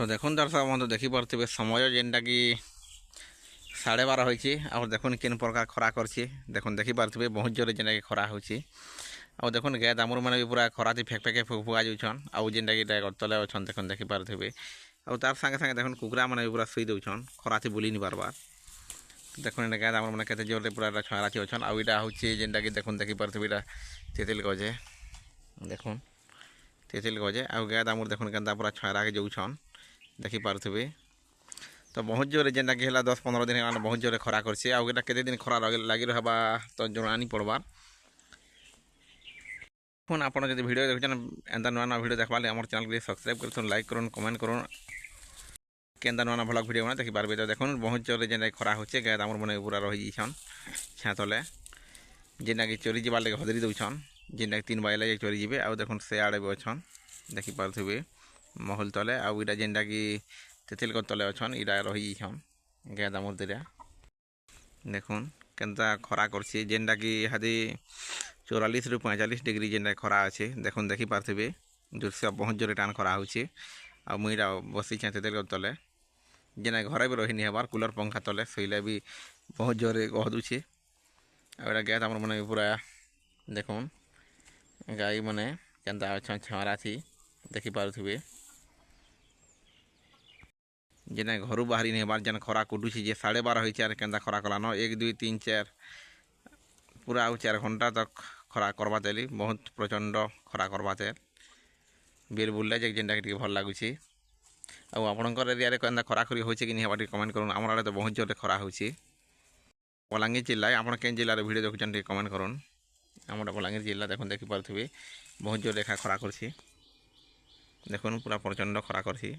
তো দেখুন দর্শক বন্ধু ଦେଖିପାରୁଥିବେ ସମୟ ଯେନ୍ଟାକି 12:30 ହୋଇଛି ଆଉ ଦେଖୁନ୍ କେନ୍ ପ୍ରକାର ଖରା କରିଛି ଦେଖୁନ୍ ଦେଖିପାରୁଥିବେ ବହୁତ ଜୋରରେ ଯେନ୍ଟାକି ଖରା ହେଉଛି ଆଉ ଦେଖୁନ୍ ଗାଏ ଦାମୁର ମାନେ ବି ପୁରା ଖରାତି ଫେକ୍ ଫେକେ ଫୁଆ ଯାଉଛନ୍ ଆଉ ଯେନ୍ଟାକି ତଲେ ଅଛନ୍ ଦେଖୁନ୍ ଦେଖିପାରୁଥିବେ ଆଉ ତାର ସାଙ୍ଗେ ସାଙ୍ଗେ ଦେଖୁନ୍ କୁକୁଡ଼ା ମାନେ ବି ପୁରା ଶୋଇ ଦେଉଛନ୍ ଖରାତି ବୁଲି ନି ପାରବାର୍ ଦେଖୁନ୍ ଏଇଟା ଗାଏ ଦାମୁର ମାନେ କେତେ ଜୋରରେ ପୁରା ଛୟାରାତି ଅଛନ୍ ଆଉ ଏଇଟା ହେଉଛି ଯେନ୍ଟାକି ଦେଖୁନ୍ ଦେଖିପାରୁଥିବେ ଏଇଟା ତେତିଲ୍ ଗଜେ ଦେଖୁନ୍ ତେତିଲ୍ ଗଜେ ଆଉ ଗାଏ ଦାମୁର ଦେଖୁନ୍ କେନ୍ତା ପୁରା ଛୟାରାକେ ଯାଉଛନ୍ ଦେଖିପାରୁଥିବେ ତ ବହୁତ ଜୋରରେ ଯେନ୍ଟାକି ହେଲା 10-15 ଦିନ ହେଇଗଲାନ ବହୁତ ଜୋରରେ ଖରା କରିছে ଆଉ ଏଇଟା କେତେ ଦିନ ଖରା ଲାଗି ରହିବା ତ ଜଣାନି ପଡ଼ବାର୍ ପୁଣି ଆପଣ ଯଦି ଭିଡ଼ିଓ ଦେଖୁଛନ୍ ଏନ୍ତା ନୂଆ ନୂଆ ଭିଡ଼ିଓ ଦେଖବାର୍ ଲାଗି ଆମର ଚ୍ୟାନେଲ୍କୁ ସବସ୍କ୍ରାଇବ୍ କରୁନ୍ ଲାଇକ୍ କରୁନ୍ କମେଣ୍ଟ କରୁନ୍ କେନ୍ତା ନୂଆ ନୂଆ ଭଲକ୍ ଭିଡ଼ିଓ ମାନେ ଦେଖିପାରିବେ ତ ଦେଖୁନ୍ ବହୁତ ଜୋରରେ ଯେନ୍ଟାକି ଖରା ହେଉଛି ଗାଏ ଦାମୁର ମାନେ ପୁରା ରହିଯାଇଛନ୍ ଛାଁ ତଲେ ଯେନ୍ଟାକି ଚରି ଯିବାର୍ ଲାଗି ହଦରି ଦେଉଛନ୍ ଯେନ୍ଟାକି 3 ବାଜିଲେ ଯାଇ ଚରି ଯିବେ ଆଉ ଦେଖୁନ୍ ସେ ଆଡ଼େ ବି ଅଛନ୍ ଦେଖିପାରୁଥିବେ ମହଲ ତଲେ ଆଉ ଏଇଟା ଯେନ୍ଟାକି ତେତିଲ୍ ଗଛ ତଲେ ଅଛନ୍ ଏଇଟା ରହିଯାଇଛନ୍ ଗାଏ ଦାମୁର ଦିଟା ଦେଖୁନ୍ କେନ୍ତା ଖରା করছে ଯେନ୍ଟାକି ଇହାଦେ 44 ରୁ 45 ଡିଗ୍ରୀ ଯେନ୍ଟା ଖରା ଅଛି ଦେଖୁନ୍ ଦେଖିପାରୁଥିବେ ଦୃଶ୍ୟ ବହୁତ ଜୋରରେ ଟାଣ ଖରା ହେଉଛି ଆଉ ମୁଇଁ ଏଇଟା ବସିଛେ ତେତିଲ୍ ଗଛ ତଲେ ଯେନ୍ଟା ଘରେ ବି ରହିନି ହେବାର୍ କୁଲର୍ ପଙ୍ଖା ତଲେ ଶୋଇଲେ ବି ବହୁତ ଜୋରରେ ଗହଦୁଛେ ଆଉ ଏଇଟା ଗାଏ ଦାମୁର ମାନେ ପୁରା ଦେଖୁନ୍ ଗାଈ ମାନେ କେନ୍ତା ଅଛନ୍ ଛଅରାଥି ଦେଖିପାରୁଥିବେ ଯେନେ ଘରୁ ବାହାରି ନେବାର୍ ଯେନ୍ ଖରା କୁଟୁଛି ଯେ 12:30 ହେଇଛି ଆର୍ କେନ୍ତା ଖରା କଲାନ 1 2 3 4 ପୁରା ଆଉ 4 ଘଣ୍ଟା ତକ୍ ଖରା କରବା ଦେଲି ବହୁତ ପ୍ରଚଣ୍ଡ ଖରା କରବା ତେ ବିଲ୍ ବୁଲଲେ ଯେ ଯେନ୍ଟାକି ଟିକେ ଭଲ ଲାଗୁଛି ଆଉ ଆପଣଙ୍କର ଏରିଆରେ କେନ୍ତା ଖରା ଖରି ହେଉଛି କି ନି ହେବା ଟିକେ କମେଣ୍ଟ କରୁନ୍ ଆମର ଆଡ଼େ ତ ବହୁତ ଜୋରରେ ଖରା ହେଉଛି ବଲାଙ୍ଗୀର ଜିଲ୍ଲା ଆପଣ କେନ୍ ଜିଲ୍ଲାରେ ଭିଡ଼ିଓ ଦେଖୁଛନ୍ତି ଟିକେ କମେଣ୍ଟ କରୁନ୍ ଆମର ବଲାଙ୍ଗୀର ଜିଲ୍ଲା ଦେଖୁନ୍ ଦେଖିପାରୁଥିବେ ବହୁତ ଜୋରରେ ଖରା କରିଛି ଦେଖୁନ୍ ପୁରା ପ୍ରଚଣ୍ଡ ଖରା କରିଛି।